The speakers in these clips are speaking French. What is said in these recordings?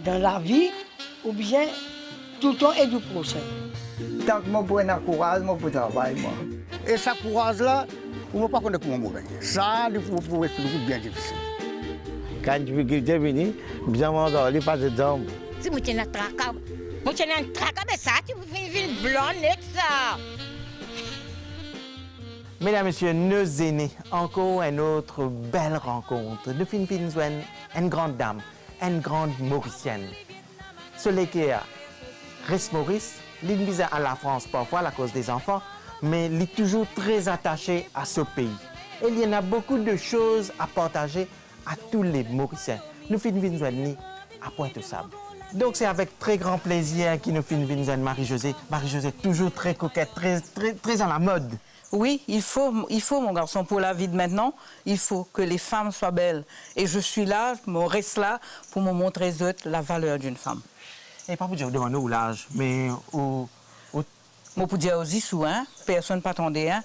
dans la vie ou bien tout le temps et du prochain. Tant que je prends le courage, je peux travailler. Et ce courage-là, on ne peut pas connaître comment mourir. Ça, il faut être bien difficile. Quand tu es venu, bien manger, il passe dedans. Si je tiens un traca, mais ça, tu fais une blonde avec ça. Mesdames et messieurs, nos aînés, encore une autre belle rencontre. Nous finissons une grande dame, une grande Mauricienne. Celui qui reste Maurice, il vise à la France parfois à cause des enfants, mais il est toujours très attaché à ce pays. Et il y en a beaucoup de choses à partager à tous les Mauriciens. Nous finissons à Pointe-aux-Sables. Donc c'est avec très grand plaisir que nous finissons Marie-Josée. Marie-Josée toujours très coquette, très à la mode. Oui, il faut, mon garçon, pour la vie de maintenant, il faut que les femmes soient belles. Et je suis là, je reste là pour me montrer la valeur d'une femme. Et pas pour dire devant nous l'âge, mais Moi, pour dire aussi, hein, personne ne t'attendait, hein.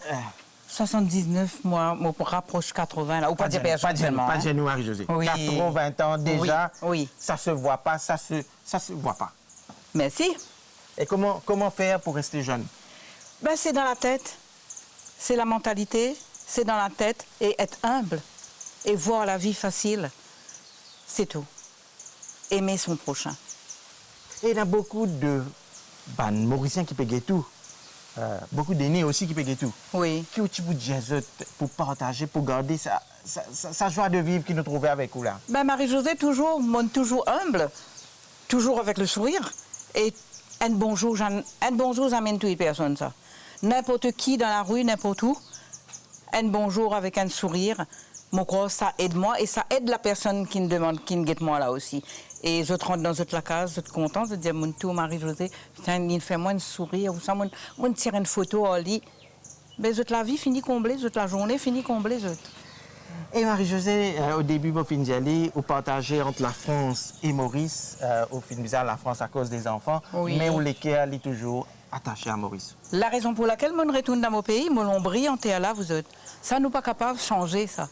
79, moi, je me rapproche 80, là. Ou pas dire personne seulement. Pas de nous, Marie-Josée. Oui. 80 ans déjà, oui. Ça se voit pas, ça se voit pas. Merci. Et comment faire pour rester jeune? Ben, c'est dans la tête. C'est la mentalité, c'est dans la tête. Et être humble. Et voir la vie facile. C'est tout. Aimer son prochain. Et il y a beaucoup de Mauriciens qui payent tout. Beaucoup d'aînés aussi qui payent tout. Oui. Qui tu peux dire pour partager, pour garder sa joie de vivre qui nous trouvait avec vous là? Ben, Marie-Josée, toujours humble. Toujours avec le sourire. Et un bonjour, j'amène toutes les personnes, ça. N'importe qui dans la rue, n'importe où, un bonjour avec un sourire, mon crois, ça aide moi et ça aide la personne qui me demande, qui me guette moi là aussi. Et je rentre dans la case, je suis contente de dire, mon tour, Marie-Josée, il fait moi un sourire, ou ça, moi, tire une photo en lit. Mais la vie finit comblée, la journée finit comblée. Et Marie-Josée, au début, vous finissez d'aller, vous partagez entre la France et Maurice, vous finissez à la France à cause des enfants, oui. Mais vous lesquels est toujours attaché à Maurice. La raison pour laquelle je retourne dans mon pays, mon l'ombri en là, vous êtes. Ça, nous pas capables de changer, ça.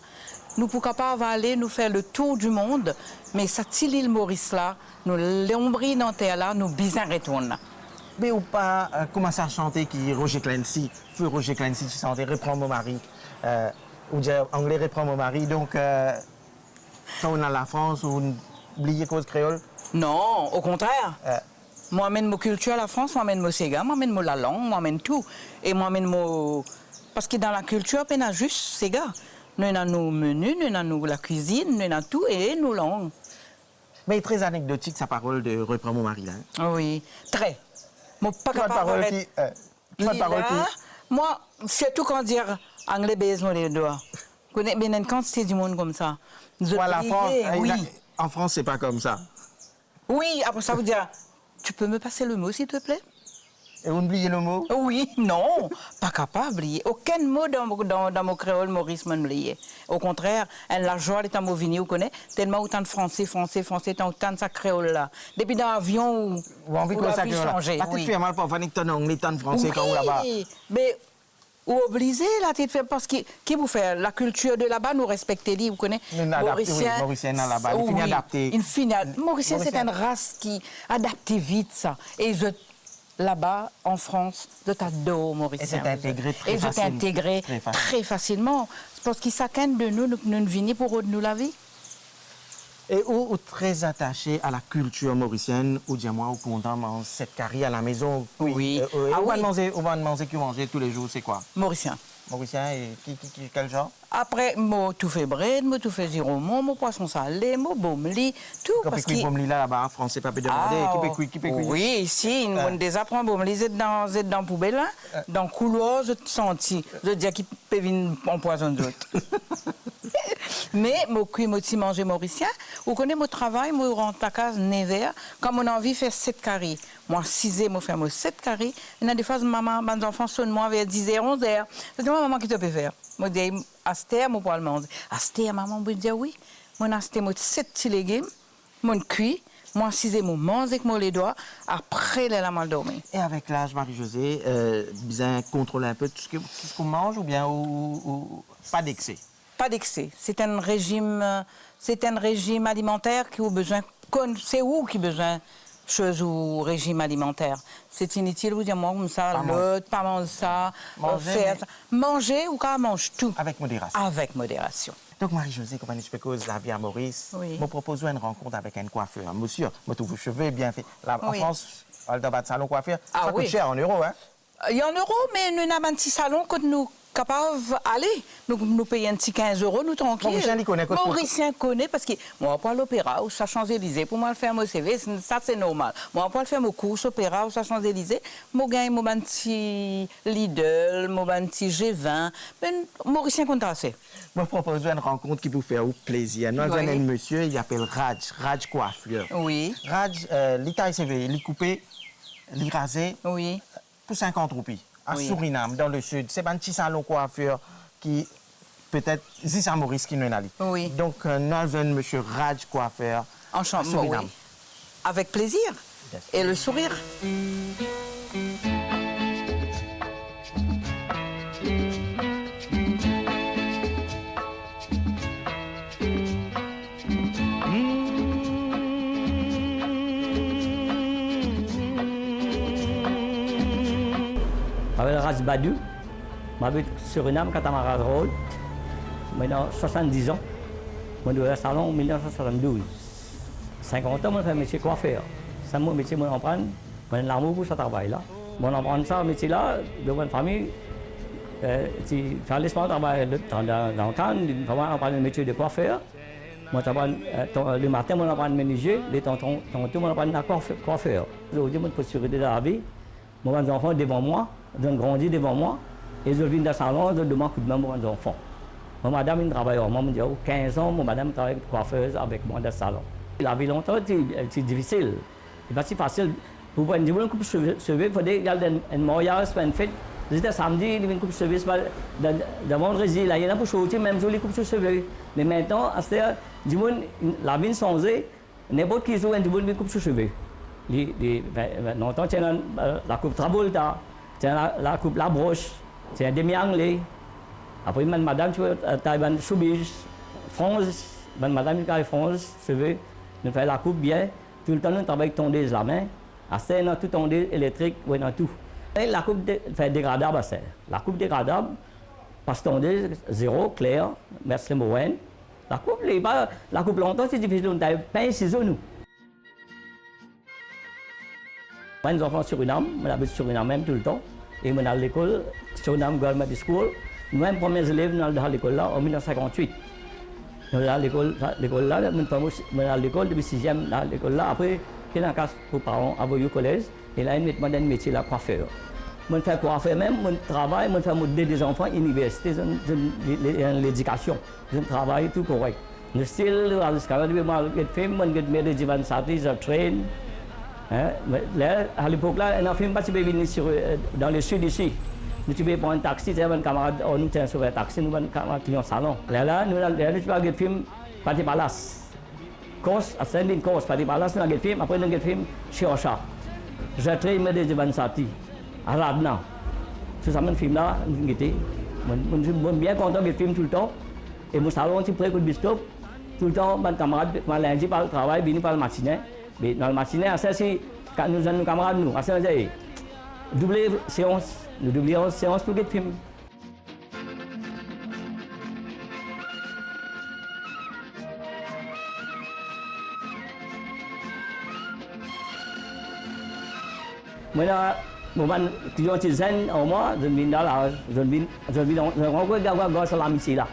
Nous pas capables d'aller nous faire le tour du monde, mais cette île Maurice là, nous l'ombri en là, nous bien retournons. Mais ou pas commencer à chanter qui Roger Clancy, feu Roger Clancy qui chantait Reprends mon mari, ou dire anglais Reprends mon mari, donc quand on est à la France, on oublie cause créole? Non, au contraire. Moi, j'amène ma culture à la France, moi, j'amène mon Sega, moi, j'amène la langue, moi, j'amène tout. Et moi, j'amène mon... Parce que dans la culture, on a juste Sega. Nous avons nos menus, nous avons la cuisine, nous avons tout et nos langues. Mais très anecdotique, sa parole de Reprends mon mari, là. Oui, très. Moi, pas capable parole qui... Moi, surtout quand dire anglais, baise, moi, les doigts. Je connais bien une quantité du monde comme ça. Voilà, France, oui. En France, c'est pas comme ça. Oui, après ça, vous dire... Tu peux me passer le mot, s'il te plaît? Et vous oubliez le mot? Oui, non, pas capable d'oublier. Aucun mot dans mon créole Maurice m'a oublié. Au contraire, la joie est en mot vini, vous connaissez? Tellement autant de français, autant de sa créole là. Depuis dans l'avion, vous avez envie que ça change. Pas tout fait mal pour venir que anglais, tant de français quand vous là-bas. Mais ou obligé là, parce que qui vous fait la culture de là-bas nous respecter, vous connaissez? Mauricien là-bas, il finit adapté. Mauricien, c'est une race qui adapte vite ça. Et là-bas, en France, je t'adore, Mauricien. Et c'est intégré très facilement. Et je intégré très facilement. Parce qu'ils s'acquittent de nous venons pour nous la vie. Et ou très attaché à la culture mauricienne, ou dis-moi, ou content manger cette carrière à la maison. Oui. On va manger qui manger tous les jours, c'est quoi? Mauricien. Mauricien, et quel genre? Après, moi, tout fait bread, moi, tout fait ziromon, mon poisson salé, mon bomli, tout. Parce que bomli là-bas, en français, pas peut demander. Qui peut cuire? Oui, ici, on désapprend bomli, c'est dans la poubelle, là, dans le couloir, je te senti. Je dis qu'il peut venir empoisonner d'autres. Mais, moi, je manger mauricien. Vous connaissez mon travail, moi, je rentre à casa, 9h. Quand mon envie fait 7 carrés, moi, 6h, moi, je fais 7 carrés. Il y a des fois, maman, mes enfants sonnent moi vers 10h, 11h. Je dis, maman, qu'est-ce que tu peux faire? Moi, je dis, Astère, moi, pour le manger. Astère, maman, je dis, oui. Moi, Astère, moi, 7 petits légumes, moi, cuit. Moi, 6h, moi, mange avec moi les doigts. Après, elle a mal dormi. Et avec l'âge, Marie-Josée, bien contrôler un peu tout ce qu'on mange ou bien pas d'excès? pas d'excès. C'est un régime alimentaire qui a besoin, c'est où qui a besoin chose ou régime alimentaire. C'est inutile vous dire moi comme ça, l'autre, pas manger ça, faire ça. Manger ou quand mange tout. Avec modération. Avec modération. Donc, Marie-Josée, comme je peux cause la vie à Maurice, Oui. me propose une rencontre avec un coiffeur. Monsieur, me trouve vos cheveux bien faits. Là, en Oui. France, dans votre salon coiffeur, Ah ça coûte oui. cher en euros, hein? Il y a en euros, mais nous avons un petit salon que nous capables d'aller. Nous payons un petit 15 €, nous tranquilles. Mauricien, il connaît quoi? Mauricien connaît parce que moi, pas l'opéra ou ça Champs-Élysées. Pour moi, le faire au CV, ça c'est normal. Moi, pas le faire au course opéra ou ça Champs-Élysées. Moi, gagne mon petit Lidl, mon petit G20. Mais Mauricien compte assez. Je me propose une rencontre qui vous fait plaisir. Nous avons Oui. un monsieur, il s'appelle Raj coiffeur. Oui, Raj, l'Italie CV, il est coupé, il est rasé oui. pour 50 roupies. À Oui. Suriname, dans le sud. C'est un petit salon coiffeur qui, peut-être, c'est à Maurice qui nous est allé. Oui. Donc, nous avons monsieur Raj coiffeur à Enchanté. Suriname. Oui. Avec plaisir. Et le sourire. Je m'appelle Raz Badou, j'habite Suriname, Catamaran Road. Maintenant 70 ans. Je suis au salon en 1972. 50 ans, je fais un métier coiffeur. C'est mon métier, je apprends. J'ai l'amour pour ce travail-là. Je apprends ça, métier-là, de ma famille. Si je fais travail dans le cadre, je apprends le métier de coiffeur. Le matin, je apprends le menuisier, les tontons, je apprends le coiffeur. Aujourd'hui, je peux assurer de la vie. Mes enfants devant moi, ils ont grandi devant moi, et je viens dans le salon, je demande coup de main pour mes enfants. Ma madame elle travaille, moi, je dis 15 ans, ma madame travaille coiffeuse avec moi dans le salon. La vie longtemps, c'est difficile. C'est pas si facile. Pour prendre une coupe de cheveux, il faut garder un mariage, une fête. C'était samedi, il y a une coupe de cheveux, de vendredi, là, il y en a pour sortir, même jour, les coupes de cheveux. Mais maintenant, la vie a changé, n'importe qui joue une coupe de cheveux. Longtemps, c'est la coupe Travolta, c'est la coupe La Broche, c'est un demi-anglais. Après, madame, tu vois, Taïwan Soubige, France, madame, qui a France, cheveux, nous faisons la coupe bien. Tout le temps, nous travaillons avec tondeuse la main. Assez, nous tout tondeuse électrique, oui, dans tout. Et la coupe fait dégradable, assez. La coupe dégradable, parce que tondeuse, zéro, clair, merci Moen. La coupe longtemps, c'est difficile, on a pain et ciseaux, nous. Mes enfants Suriname, je habite Suriname même tout le temps. Et je suis à l'école, Suriname Government School. Nous, les premiers élèves, nous sommes à l'école là en 1958. Nous sommes à l'école là, nous sommes à l'école depuis 6e à l'école là. Après, j'ai un cas pour parents à au collège. Et là, ils mettent moi dans le métier de coiffeur. Je fais coiffeur même, je travaille, je fais modèle des enfants à l'université, l'éducation. Je travaille tout correct. Je suis still, je suis film, je suis des Jivan Sati, je train. À l'époque là, un film pas venir dans le sud ici. Nous tu prendre un taxi, c'est un camarade, nous tiens sur un taxi, nous un camarade client salon. Là, nous tu vas un film Pati Palace. Course, à Saint-Denis Course, Pati Palace, nous avons un film, après nous avons un film chez Ocha. Je train des Jivan Sati, à Radna. C'est ça, un film là, nous étais. Je suis bien content de film tout le temps. Et mon salon, tu prends le bistop. Tout le temps, mon camarade, lundi par le travail, venu par le matinée. Mais dans le matinée, c'est quand nous avons nos camarades, nous, à Saint-Denis, doublé séance, nous doublions séance pour le film. Moi, là, je suis zen au moins, je viens dans la, je rencontre des gens ici là.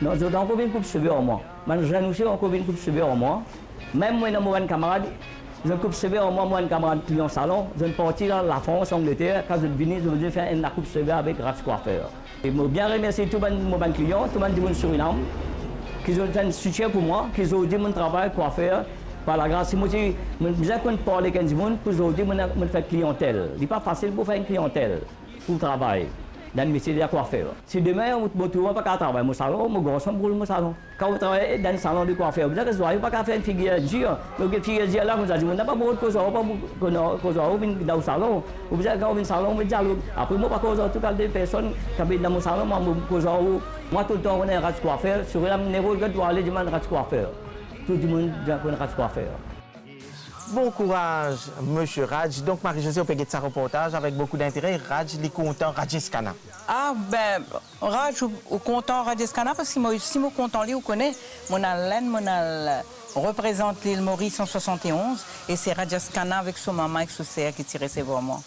Non, je encore une coupe de cheveux au moins. Je renonce encore une coupe de cheveux au moins. Même moi, dans mon camarade, je coupe de cheveux au moins, moi, un camarade qui est en salon. Je suis parti dans la France, Angleterre. Quand je suis venu, je voulais faire une coupe de cheveux avec Raz coiffeur. Et je bien remercier tous mes clients, tous mes gens Suriname, qui ont fait un soutien pour moi, qui ont dit mon travail coiffeur. Par la grâce, moi, j'ai besoin de parler avec les gens pour aujourd'hui, je fais clientèle. Ce n'est pas facile pour faire une clientèle, pour le travail. dans le métier de la coiffeur. Si demain, mon tour, pas qu'à travailler mon salon, mon garçon brûle mon salon. Quand vous travaillez dans le salon de coiffeur, vous n'avez pas faire une figure dure. Donc, une figure dure là, vous avez dit, on n'a pas beaucoup de causes, on n'a pas beaucoup de dans le salon. Vous avez quand on vient au salon, on dialogue. Après, moi, pas cause en tout cas des personnes qui habitent dans mon salon, moi, tout le temps, on est un rat coiffeur. Sur la numéro, je dois aller demander un rat coiffeur. Tout le monde doit un rat coiffeur. Bon courage, Monsieur Raj. Donc, Marie-Josée, on peut faire un reportage avec beaucoup d'intérêt. Raj, il est content, Rajeskana. Ah, ben, Raj, ou content Rajeskana, parce que moi, si moi content, vous connaissez, mon Alain, représente l'île Maurice en 71, et c'est Rajeskana avec son maman, avec son cerf qui tirait ses voix, moi.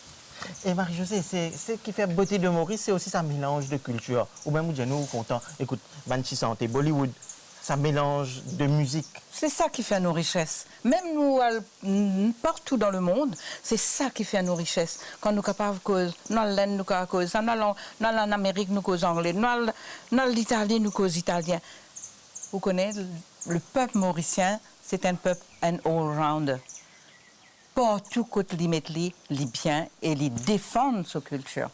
Et Marie-Josée, ce qui fait beauté de Maurice, c'est aussi sa mélange de culture. Ou même, nous, content. Écoute, Banchi Santé, Bollywood, ça mélange de musique. C'est ça qui fait nos richesses. Même nous, partout dans le monde, c'est ça qui fait nos richesses. Quand nous sommes capables de causer, dans l'Inde, nous sommes cause, dans l'Amérique, nous cause anglais, dans l'Italie, nous cause italien. Vous connaissez, le peuple mauricien, c'est un peuple un all-rounder. Partout côté les mettre les bien et les défendre sa culture.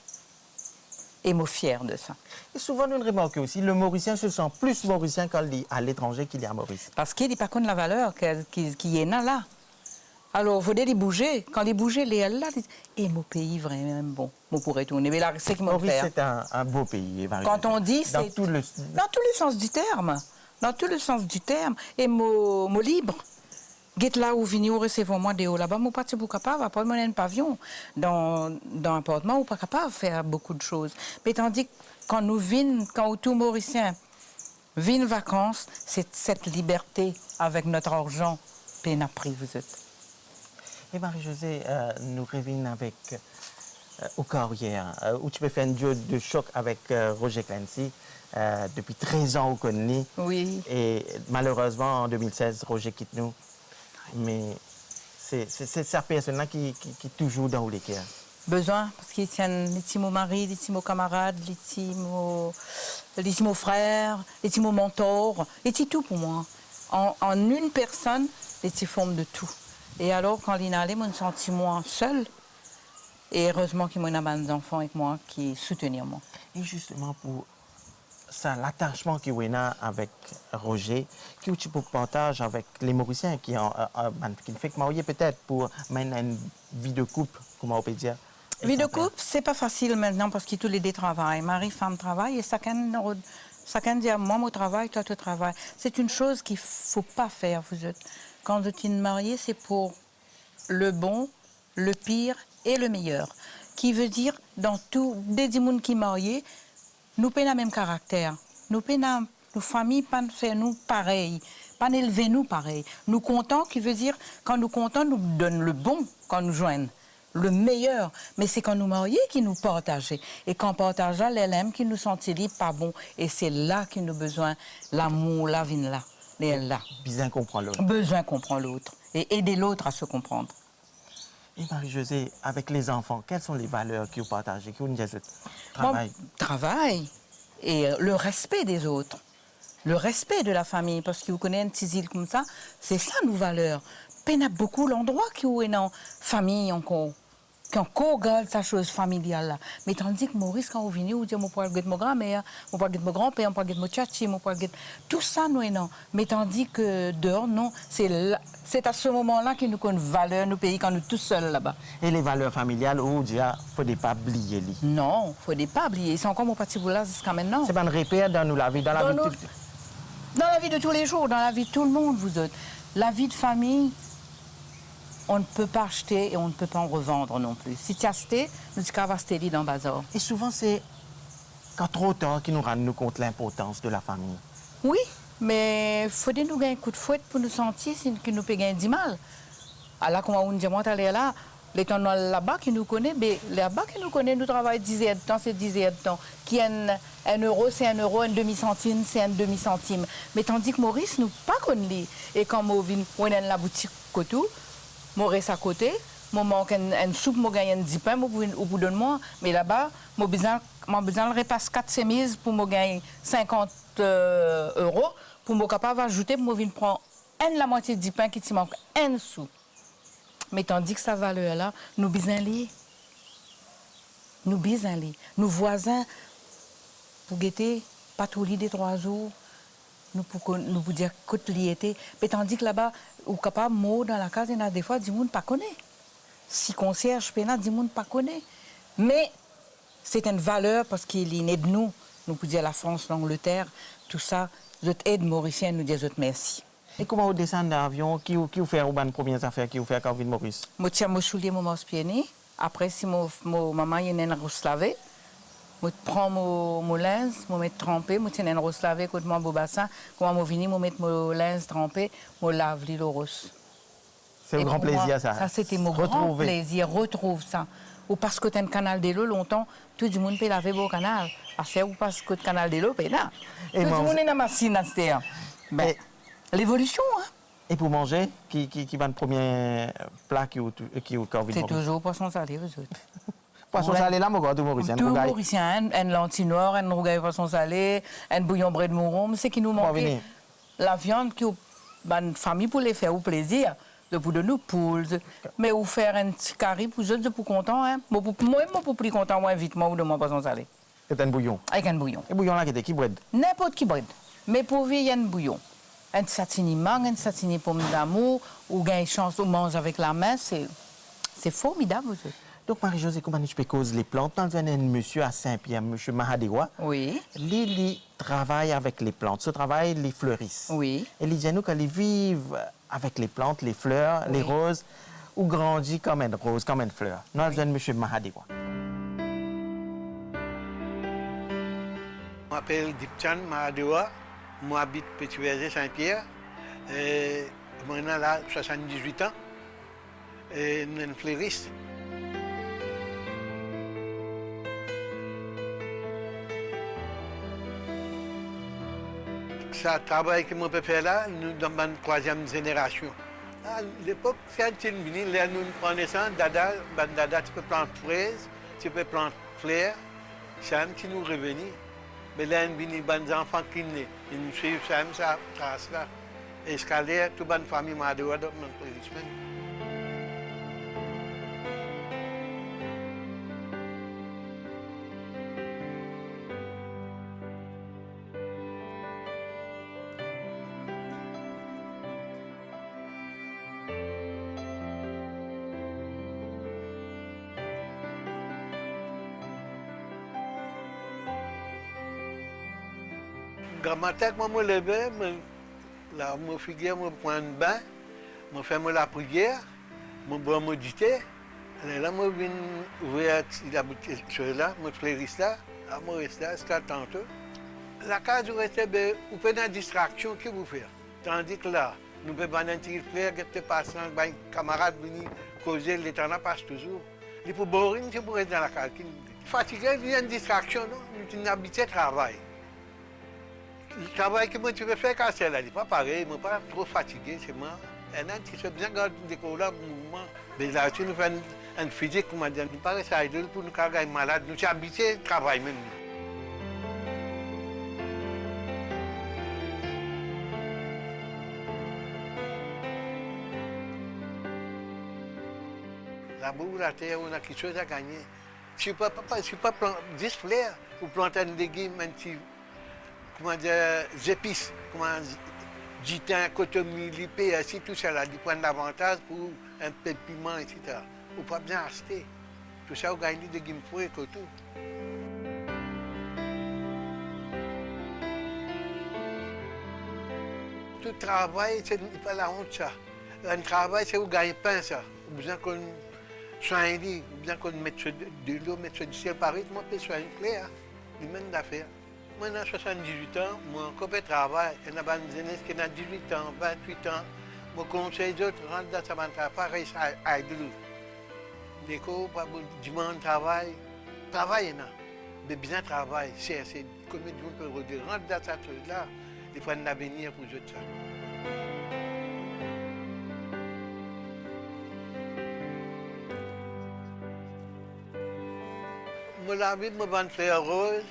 Et moi fier de ça. Et souvent, nous remarquons aussi, le Mauricien se sent plus Mauricien à l'étranger qu'il est à Maurice. Parce qu'il n'est pas contre la valeur qui est là. Alors, il faut les bouger. Quand les bouger, les là, et mon pays vraiment bon, on pourrait tourner. Mais là, c'est qui m'a Maurice, fait. c'est un beau pays. Quand on dit, c'est dans tous les sens du terme. Dans tous les sens du terme. Et mon libre. Get là où venir recevoir moi des hauts là-bas, moi pas pour capable après moi un pavillon dans un appartement ou pas capable de faire beaucoup de choses. Mais tandis que quand tout Mauricien vient vacances, c'est cette liberté avec notre argent peine à pris vous êtes. Et Marie-Josée, nous revenons avec au carrière où tu peux faire un duo de choc avec Roger Clancy. Depuis 13 ans, on connaît. Oui. Et malheureusement, en 2016, Roger quitte nous. Mais c'est sa personne-là qui est toujours dans les cœurs. Besoin, parce qu'il tient les petits mots maris, les petits mots camarades, les petits mots frères, les petits mots mentors, les petits tout pour moi. En une personne, les petits forment de tout. Et alors, quand il est allé, je me sentis moi seule. Et heureusement qu'il y a des enfants avec moi qui soutiennent moi. Et justement, pour ça, l'attachement qu'il y a avec Roger, qui tu peux partager avec les Mauriciens qui ne fait que marier peut-être pour mener une vie de couple, comment on peut dire. Vie de couple, c'est pas facile maintenant parce qu'ils tous les deux travaillent. Mari, femme travaille et chacun dit moi, mon travail, toi, tu travailles. C'est une chose qu'il ne faut pas faire, vous êtes. Quand vous êtes marié, c'est pour le bon, le pire et le meilleur. Qui veut dire, dans tout, des gens qui sont mariés, nous avons le même caractère. Nous familles, pas faire nous pareil, pas élever nous pareil. Nous comptons, qui veut dire, quand nous comptons, nous donne le bon quand nous joignent. Le meilleur, mais c'est quand nous marions qui nous partagent. Et quand on partage là, l'aime qui nous sentit pas bon. Et c'est là qu'il nous a besoin, l'amour, la vie là. Là. Besoin comprendre l'autre. Besoin comprendre l'autre. Et aider l'autre à se comprendre. Et Marie-Josée, avec les enfants, quelles sont les valeurs que vous partagez, que vous nous dites? Travail. Bon, travail. Et le respect des autres. Le respect de la famille. Parce que vous connaissez une petite île comme ça, c'est ça nos valeurs. Il y a beaucoup d'endroits qui sont dans la famille encore. Qui encore gardent sa chose familiale là. Mais tandis que Maurice, quand vous venez, vous dites, je peux aller mon grand-mère, je peux aller mon grand-père, je peux aller mon tchatchi, je peux aller... Tout ça, nous, non. Mais tandis que dehors, non. C'est à ce moment-là que nous avons une valeur, nos pays, quand nous sommes tous seuls là-bas. Et les valeurs familiales, on dit, il ne faut pas oublier. Non, il ne faut pas oublier. C'est encore mon petit bout là jusqu'à maintenant. C'est pas un repère dans la vie, dans la vie de tous les jours, dans la vie de tout le monde, vous êtes. La vie de famille... On ne peut pas acheter et on ne peut pas en revendre non plus. Si tu as acheté, nous disons qu'on va acheter dans le bazar. Et souvent, c'est quand trop tard qu'ils nous rendent compte de l'importance de la famille. Oui, mais il faut nous gagner un coup de fouette pour nous sentir que nous pouvons gagner du mal. Alors, comme on dit, moi, aller là, les gens là-bas qui nous connaissent, mais là-bas qui nous connaissent, nous travaillons 10 heures de temps, c'est 10 heures de temps. Qui est 1 euro, c'est 1 euro, un demi-centime, c'est un demi-centime. Mais tandis que Maurice, nous pas connaît. Et quand on est dans la boutique Cotou, je reste à côté, je manque une soupe, je gagne 10 pains au bout de moi. Mais là-bas, je besoin de repasser 4 chemises pour me gagner 50 euros, pour me capable d'ajouter, pour me prendre la moitié de 10 pains qui te manque 1 sou. Mais tandis que sa valeur-là, nous besoin lier. nous baisons les. Nos voisins, pour guetter, patrouiller des 3 jours, nous pour dire côte liété. Mais tandis que là-bas, ou capable mot dans la case, il y a des fois, du monde pas connaît. Si concierge, pénal, du monde pas connaît. Mais c'est une valeur parce qu'il est né de nous. Nous pouvons dire la France, l'Angleterre, tout ça. Notre aide mauricienne, nous disons merci. Et comment vous descendez d'avion? Qui vous fait les premières affaires? Qui vous fait quand vous Maurice? Je tiens mon soulier, mon pieds. Après, si mon maman est une rose lavée, je prends mon linge, je mets trempé, je tiens une rose lavée, je mets mon bassin, quand je viens, je mets mon linge trempé, je lave l'île rose. C'est un grand plaisir, ça. Ça, c'était mon grand plaisir, retrouve ça. Ou parce que tu as un canal de l'eau longtemps, tout le monde peut laver au canal. Parce que le canal de l'eau, tout le monde est dans ma machine à ce ben, l'évolution, hein. Et pour manger, qui va le premier plat qui vous c'est toujours poisson salé, vous autres. Poisson salé là, mon gars, tout mauricien. Tout mauricien, un lentille noire, un rougail poisson salé, un bouillon bret de mouron, c'est qui nous manque. La viande qui une famille pour les faire au plaisir. Pour de nous poules, mais ou faire un petit carré pour eux, pour content, hein. Moi, pour plus content, moi, invite-moi ou de moi poisson salé. C'est un bouillon. Avec un bouillon. Et bouillon là, qui bride? N'importe qui bride. Mais pour vivre, il y a un bouillon. Un satini mangue, un satini pomme d'amour, ou gagne chance, ou mange avec la main, c'est formidable. Aussi. Donc, Marie-Josée, comment tu peux causer les plantes? Dans un monsieur à Saint-Pierre, monsieur Mahadewa, oui. Il travaille avec les plantes. Ce travail, les fleurissent. Oui. Et il dit nous qu'ils vivent avec les plantes, les fleurs, oui. Les roses, ou grandit comme une rose, comme une fleur. Nous avons monsieur Mahadewa. Je m'appelle Dipchan Mahadewa. Moi, j'habite Petit Verger Saint-Pierre. Moi, j'ai 78 ans. Et je suis un fleuriste. Ce travail que je peux faire là, nous sommes dans la 3e génération. À l'époque, quand nous prenons ça, dada, tu peux planter fraises, tu peux planter fleurs, ça qui nous revenir. Mais là, nous avons des enfants qui naissent. Ils nous suivent ça, trace là. Escalier, toute la famille m'a dit, dans mon policeman. Quand je me lève, je figure, je prends un bain, je fais la prière, je bois mon thé. Là, je viens ouvrir la boutique là, je fleurisse là, je reste là, je tantôt. La case où vous faites une distraction, que vous faites. Tandis que là, nous pouvons faire un petit fleur, que tu passes, un camarade vient causer, le temps passe toujours. Il faut boire, c'est pour être dans la case. Fatigué, il y a une distraction, non? Nous sommes habitués à travailler. Le travail que moi, tu veux faire quand c'est là, il n'est pas pareil, je ne suis pas trop fatigué, c'est moi. Et là, tu sais bien garder des couleurs, mouvement. Mais là, tu nous fais un physique, comment dire, nous paraît ça idole pour nous carrer malade, nous sommes habitués au travail même. La boue, la terre, on a quelque chose à gagner. Je ne peux pas planter 10 fleurs ou planter un légume, un petit. Comment dire, épices, comment gitan, cotomie, lipé, ainsi, tout ça, là, du point d'avantage pour un peu de piment, etc. Il ne faut pas bien acheter. Tout ça, on gagne des légumes frais et tout. Tout travail, c'est pas la honte, ça. Un travail, c'est où gagner pain, ça. On a besoin qu'on soigne, on a besoin qu'on mette de l'eau, mette du ciel par rythme, on peut soigner clair, du même d'affaires. Moi, j'ai 78 ans, moi, encore je travaille. Il y a des jeunes qui ont 18 ans, 28 ans. Je conseille les autres, rentrent dans ce travail, pareil, à Aïdlou. Les cours, du monde travaille. Travaille, non. Mais bien travail, c'est comme tout le monde peut redire. Rentre dans ce truc-là, il faut un avenir pour les autres. Moi, la vie, je vais faire rose.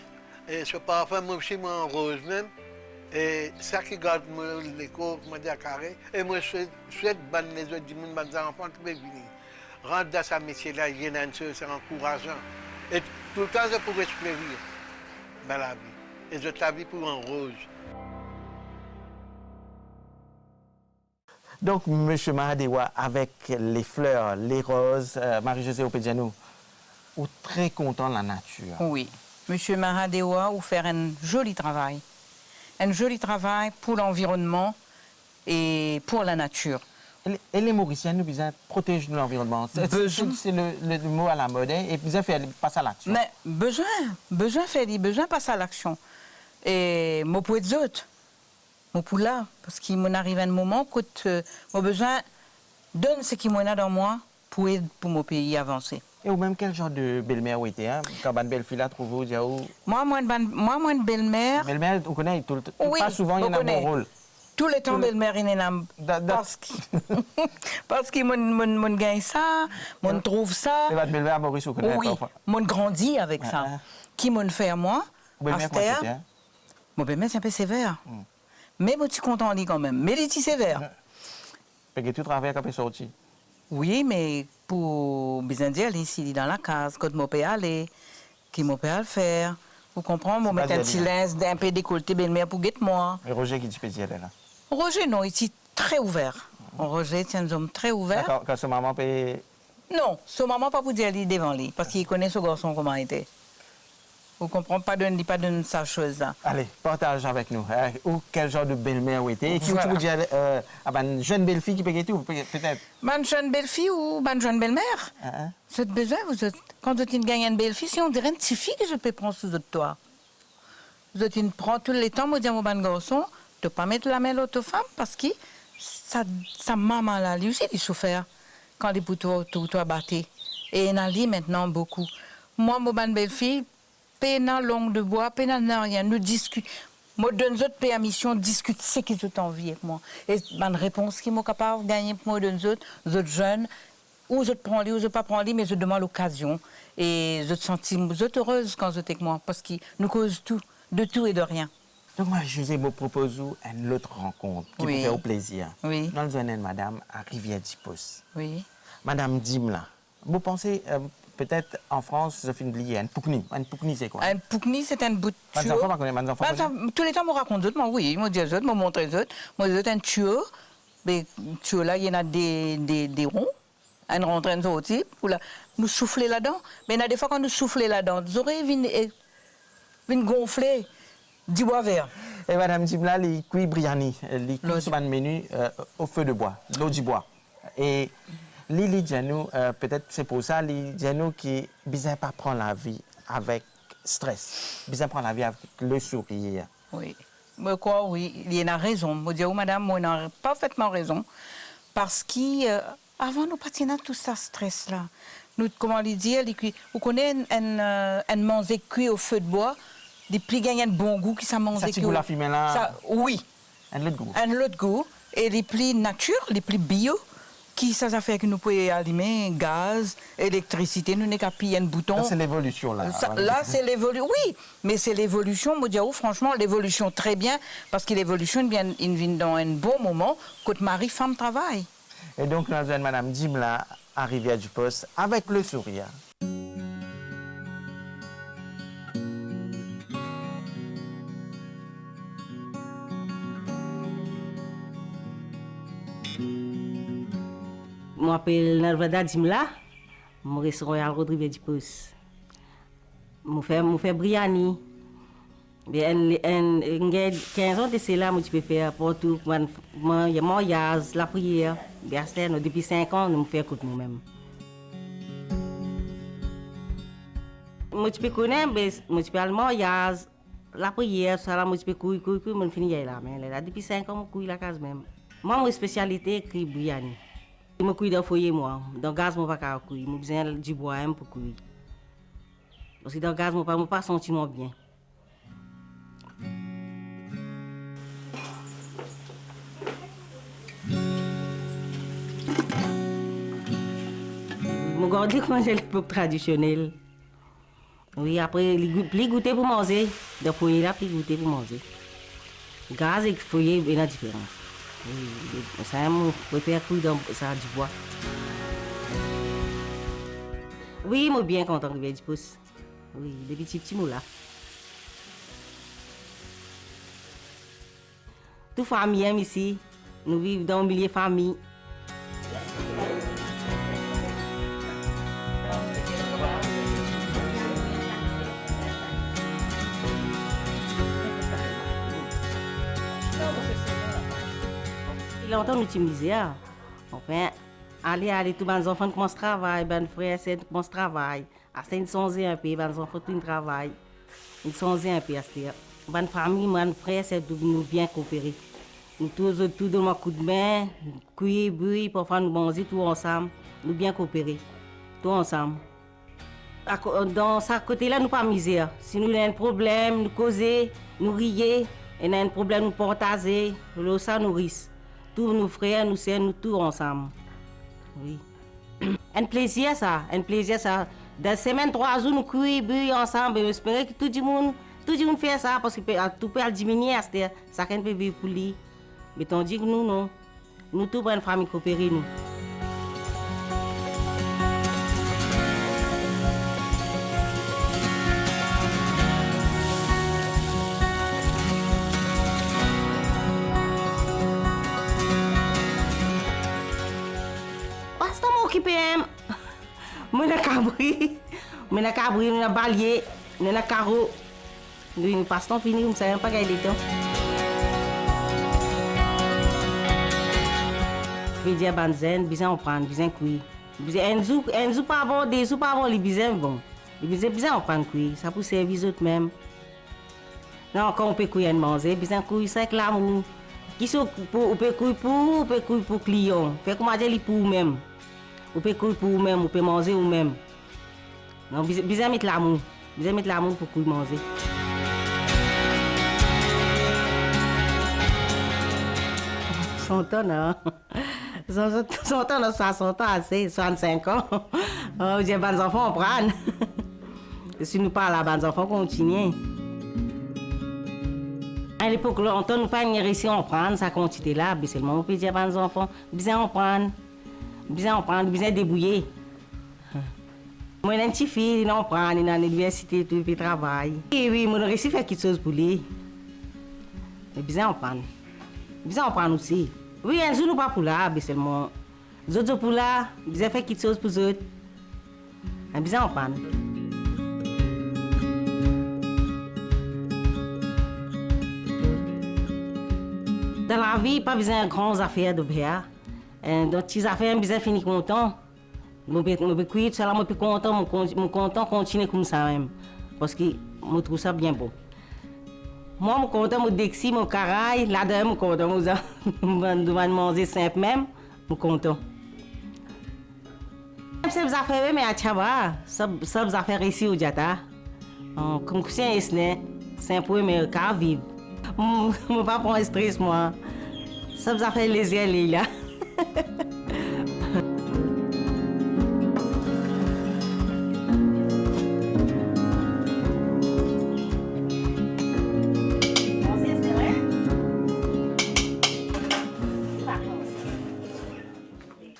Et ce parfum, moi aussi, moi, en rose même. Et ça qui garde les cours, comment dire, carré. Et moi, je souhaite les autres du monde, les enfants qui peuvent venir. Rendre dans ce métier-là, il y a une chose, c'est encourageant. Et tout le temps, je pour espérer dans la vie. Et je la vie pour un rose. Donc, M. Mahadewa, avec les fleurs, les roses, Marie-Josée Opedjanou, ou très content de la nature. Oui. Monsieur Mahadewa, vous faire un joli travail. Un joli travail pour l'environnement et pour la nature. Et les Mauriciens, nous besoin protéger l'environnement. C'est le mot à la mode, hein, et besoin faire passer à l'action. Mais besoin faire, besoin passer à l'action. Et moi pour être autres, moi pour là, parce qu'il m'en arrive un moment que moi besoin donne ce qu'il m'en a dans moi pour aider pour mon pays avancer. Et ou même quel genre de belle-mère vous était, hein? Quand une belle fille là trouve vous, moi une belle-mère. Belle-mère, vous connaissez tout le temps. Oui, pas souvent il y en a un bon rôle. Tout le temps, belle-mère, il est parce qu'il m'on gagne ça, m'on trouve ça. Et votre belle-mère, Maurice, vous connaissez oui, m'on grandit avec ça. Qui m'on fait à moi? Mon belle-mère, c'est un peu sévère. Mais moi, je suis content quand même. Mais il est sévère. Parce que tu travailles quand tu es sorti. Oui, mais pour bien dire, ici, il est dans la case, quand mon père allait, qui mon père le faire. Vous comprenez? Moi, mettre un silence, un peu décolleté, belle-mère, pour guetter moi. Et Roger, qui est spécial là? Roger, non, il est très ouvert. Roger, c'est un homme très ouvert. D'accord, quand sa maman peut... Non, sa maman pas pour dire lui devant lui, parce qu'il connaît ce garçon comment il était. Vous comprenez? Pas de sa chose là. Allez, partage avec nous. Ou quel genre de belle-mère vous était? Et qui vous dire une jeune belle-fille qui peut être peut-être? Une jeune belle-fille ou une jeune belle-mère? Vous êtes besoin, quand vous gagnez une belle-fille, si on dirait une petite fille que je peux prendre sous votre toit. Vous prend tous les temps, moi, dire mon garçon, de ne pas mettre la main à l'autre femme, parce que sa maman, là, lui aussi, il souffert quand les poteaux battent. Et il en dit maintenant beaucoup. Moi, mon belle-fille, pénal longue de bois, pénal n'a rien, nous discute. Moi, donne autres permission, discute ce qu'ils ont envie avec moi. Et une réponse qui m'est capable de gagner pour moi, donne autres jeunes, ou je prends lui, ou je pas prends lui, mais je demande l'occasion. Et je te sens heureuse quand je suis avec moi, parce qu'ils nous causent tout, de tout et de rien. Donc, moi, je vous propose une autre rencontre qui oui. vous fait au plaisir. Oui. Dans le zone madame, à Rivière-du-Pos. Oui. Madame Dimla, vous pensez peut-être en France, je finis oublier, un poukni. Un poukni, c'est quoi? Un poukni, c'est un bout de tuyau. Tous les temps, je raconte moi, oui. Moi, je me montre les autres. Moi, je un tuyau. Mais tuyau là, il y en a des ronds. Un rentre, un sorti. Nous souffler là-dedans. Mais il y a des fois, quand nous souffler là-dedans, les oreilles viennent gonfler du bois vert. Et Madame Dimla, les cuits briani, les cuits sur un menu au feu de bois, l'eau du bois. Et Lili Djanou, peut-être c'est pour ça, Lili Djanou qui ne pas prendre la vie avec stress, ne prendre la vie avec le sourire. Oui, mais quoi, oui, il y a raison. Je dis, oh, madame, moi, il a parfaitement raison. Parce qu'avant, nous partions tout ça stress là. Nous, comment lui dire, vous connaissez un manger cuit au feu de bois, des plis gagnent un bon goût qui ça mange cuit. Ça, la fumée là? Ça, oui. Un autre goût. Un autre goût. Et les plis nature, les plis bio, qui ça fait que nous pouvons allumer gaz, électricité, nous n'avons qu'à piller un bouton. Ça, c'est l'évolution là. Là, c'est l'évolution, oui, mais c'est l'évolution, moi, dire, franchement, l'évolution très bien, parce que l'évolution vient dans un bon moment, quand mari, femme travaille. Et donc, nous avons Madame Dimla à Rivière-du-Pos avec le sourire. Je m'appelle Narvada Dimla, je suis Royal Road Rivière-du-Pos. Je fais Briani. Il y a 15 ans de cela, je peux faire pour tout. Il y a mariage, la prière. Depuis 5 ans, je fais écouter moi-même. Je peux connaître, je peux aller mariage, la prière, ça, je peux courir, je finis là. Depuis 5 ans, je couille la case même. Moi, ma spécialité, c'est Briani. Je me couille dans le foyer, moi. Dans le gaz, je ne peux pas couiller. J'ai besoin du bois pour couiller. Parce que dans le gaz, je ne peux pas sentir bien. Je garde comment j'ai l'époque traditionnelle. Oui, après, les goûter pour manger. Dans le foyer, là, les goûter pour manger. Gaz et foyer, il y a une différence. Oui, ça, je préfère couiller dans ça du bois. Oui, je suis bien content de Rivière-du-Pos. Oui, depuis petit mou là. Toute famille aime ici. Nous vivons dans un milieu de famille. Longtemps nous sommes misère. Enfin, allez, tous les enfants commencent à travailler, les frères commencent à travailler. Après, ils sont un peu, les enfants tout travaillent. Ils sont un peu, les familles, les frères, c'est nous bien coopérer. Nous tous donnons un coup de main, cuire, buis, parfois nous manger tout ensemble, nous bien coopérer, tout ensemble. Dans ce côté-là, nous pas misère. Si nous avons un problème, nous causer, nous rier, et nous avons un problème, nous partager, ça nous risque. Tous nos frères, nous sommes nous tous ensemble. Oui. Un plaisir ça, un plaisir ça. Dans la semaine, 3 jours, nous cueillons ensemble et j'espère que tout le monde fait ça parce que tout peut diminuer, ça peut vivre pour lui. Mais tandis que nous, non. Nous tous, une famille coopérée, nous. Pas m'occuper. Moi, je cabri, je balai, je carreau. Nous passons fini, nous ne savons pas gagner le temps. Je dis à Banzen, bien on prend, bien cuit. Un jour pas bon, 2 jours pas bon, les bien bon. Les bien on prend cuit, ça peut servir les autres même. Non, quand on peut cuire manger, bien cuit, c'est que l'amour. Qui sont on peut cuire pour client. Fait comment dire pour vous-même. On peut cuire pour vous-même, on peut manger vous-même. Non, bien mettre l'amour. Bien mettre l'amour pour cuire manger. Son temps, non. Son temps, 60 ans, assez, 65 ans. J'ai des enfants, on prend. Si nous parlons à des enfants, on continue. À l'époque, longtemps, nous pas réussi à en prendre, ça continue là, mais seulement on peut dire à des enfants, bien en prendre, bien débrouiller. Moi, j'ai une petite fille, on prend, dans l'université, tout le travail. Oui, moi, j'ai réussi à faire quelque chose pour lui. Mais bien en prendre. Bien en prendre aussi. Oui, un jour, nous pas pour là, mais seulement. Les autres pour là, bien faire quelque chose pour eux autres. Bien en prendre. Dans la vie, pas besoin de grandes affaires de bien. Dans petites affaires, besoin de finir content. Je peux cuire, je suis content, continuer comme ça même. Parce que je trouve ça bien bon. Moi, je suis content, je déxi, mon caraï, là-dedans, je suis content, je vais manger simple même, je suis content. C'est des affaires, mais à Tchaba, c'est des affaires ici au Djata. Comme c'est un peu, mais qu'à vivre. Je ne pas prendre stress, moi. Ça vous a fait les yeux, là.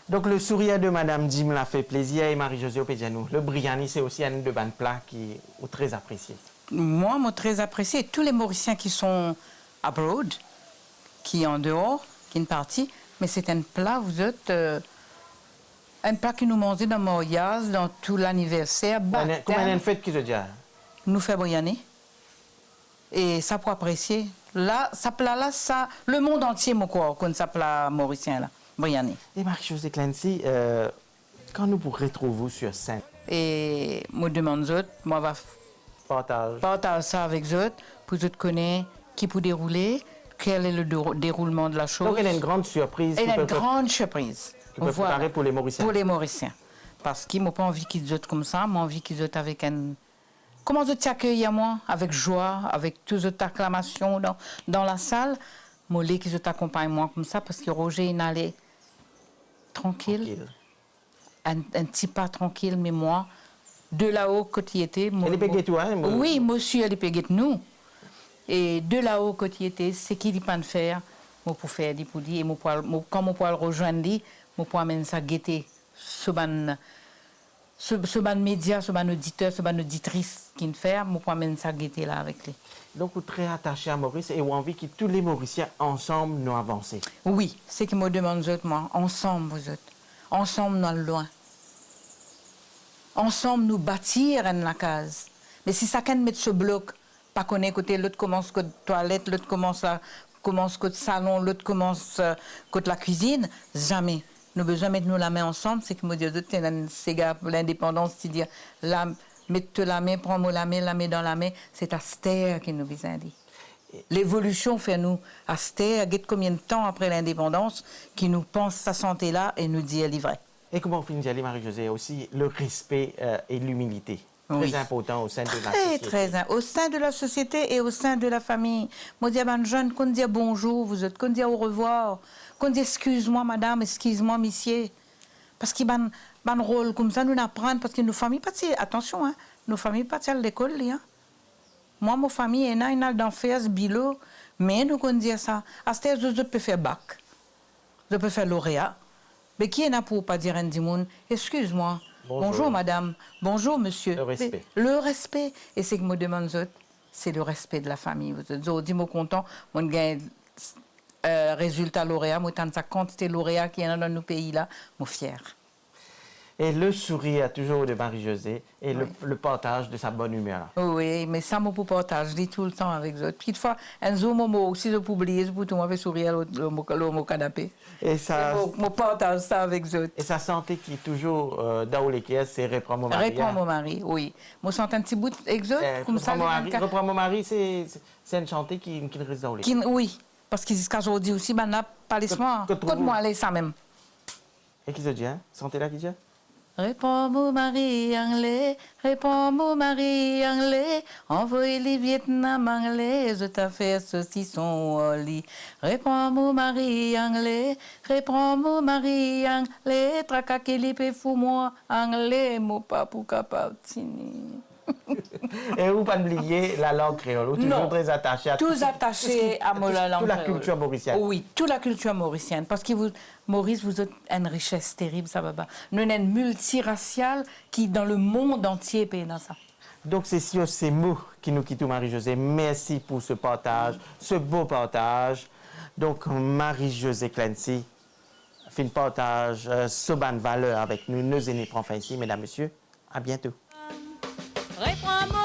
Donc le sourire de Madame Jim l'a fait plaisir et Marie-Josée Opedianou. Le biryani, c'est aussi un de bons plats qui est très apprécié. Moi, je très apprécié. Tous les Mauriciens qui sont abroad, qui en dehors, qui sont partis, mais c'est un plat, vous êtes un plat que nous mangeons dans Moriaz, dans tout l'anniversaire. Comment on fait qui se dit? Nous faisons biryani. Et ça pour apprécier. Là, ça plat là, ça, le monde entier, moi, quoi, comme ça plat mauricien là. Biryani. Et Marie-Josée Clancy, quand nous pourrons retrouver sur scène? Et moi demande autres, moi va partage ça avec eux pour eux connaître qui peut dérouler, quel est le déroulement de la chose. Donc il y a une grande surprise. Il y a une grande surprise. Qui peut préparer pour les Mauriciens. Pour les Mauriciens. Parce qu'ils n'ont pas envie qu'ils soient comme ça, mais envie qu'ils soient avec un. Comment ils t'accueillent à moi? Avec joie, avec toutes les acclamations dans la salle. Moi, les qu'ils t'accompagnent moi comme ça, parce que Roger, il allait tranquille. Un petit pas tranquille, mais moi, de là-haut, quand il était... Elle est payée toi, hein? Oui, monsieur, elle est payée nous. Et de là-haut, quand il était, c'est qu'il dit pas de faire, moi pour faire des poudis, et quand moi pour le rejoindre, moi pour amener ça guetter, ce ce ban média, ce ban auditeur, ce ban auditrice qui nous fait, moi pour mener ça guetter là avec lui. Donc, vous êtes très attaché à Maurice et vous avez envie que tous les Mauriciens ensemble nous avancent. Oui, c'est ce que me demande vous autres, moi. Ensemble, vous autres. Ensemble, nous allons loin. Ensemble, nous bâtir la case. Mais si chacun met ce bloc, pas qu'on est côté, l'autre commence côté toilette, l'autre commence côté salon, l'autre commence côté la cuisine, jamais. Nous avons besoin de mettre nous la main ensemble, c'est que me dire c'est l'indépendance, c'est-à-dire mettre la main, prends-moi la main dans la main, c'est Astère qui nous besoin dit. L'évolution fait nous, Astère, combien de temps après l'indépendance, qui nous pense sa santé là et nous dit elle est vraie. Et comment on finit d'aller, Marie-Josée, aussi le respect et l'humilité. Très important au sein de la société. Très, au sein de la société et au sein de la famille. Moi, je dis à un jeune, qu'on dit bonjour, vous êtes, qu'on dit au revoir, qu'on dit excuse-moi, madame, excuse-moi, monsieur. Parce qu'il y a un rôle comme ça, nous apprenons, parce que nos familles, attention, hein, nos familles partent à l'école, hein. Moi, ma famille, il y a une d'enfer, bilo, mais nous, qu'on dit ça. À ce stade, je peux faire bac, je peux faire lauréat. Mais qui est là pour pas dire à un monde, excuse-moi. Bonjour madame, bonjour monsieur. Le respect. Le respect. Et c'est que me demande, c'est le respect de la famille. Vous êtes dis-moi content, mon gagne résultat lauréat, moi tant sa quantité lauréat qui est dans nos pays là, moi fier. Et le sourire toujours de Marie-Josée et le partage de sa bonne humeur. Oui, mais ça, moi, pour partage, je dis tout le temps avec eux. Petite fois, un jour, moi, si je peux oublier, je peux tout le sourire au canapé. Et ça... Moi, partage ça avec eux. Et sa santé qui est toujours dans les caisses, c'est reprends mon mari. Reprends mon mari, oui. Moi, je sens un petit bout avec eux, comme ça. Reprends mon mari, c'est une chanté qui reste dans les caisses. Oui, parce que jusqu'à aujourd'hui aussi, ben là, pas les soins. Côte-moi, allez, ça même. Et qui se dit, hein? Santé là qui dit? Réponds mon mari anglais, réponds mon mari anglais, envoyez les Vietnam anglais, je t'ai fait saucisson au lit. Réponds mon mari anglais, réponds mon mari anglais, tracaquez les fou moi anglais, mon papou capable. Et vous pas oublier la langue créole, vous toujours très attaché à tous attachés à la langue toute la culture mauricienne. Oui, toute la culture mauricienne. Parce que Maurice, vous êtes une richesse terrible, ça va pas. Nous sommes multiracial qui, dans le monde entier, paye dans ça. Donc, c'est sur ces mots qui nous quittent, Marie-Josée. Merci pour ce partage, ce beau partage. Donc, Marie-Josée Clancy fait un partage, ce ban de valeur avec nous, nos aînés profs ici, mesdames, messieurs. À bientôt. Réprends-moi.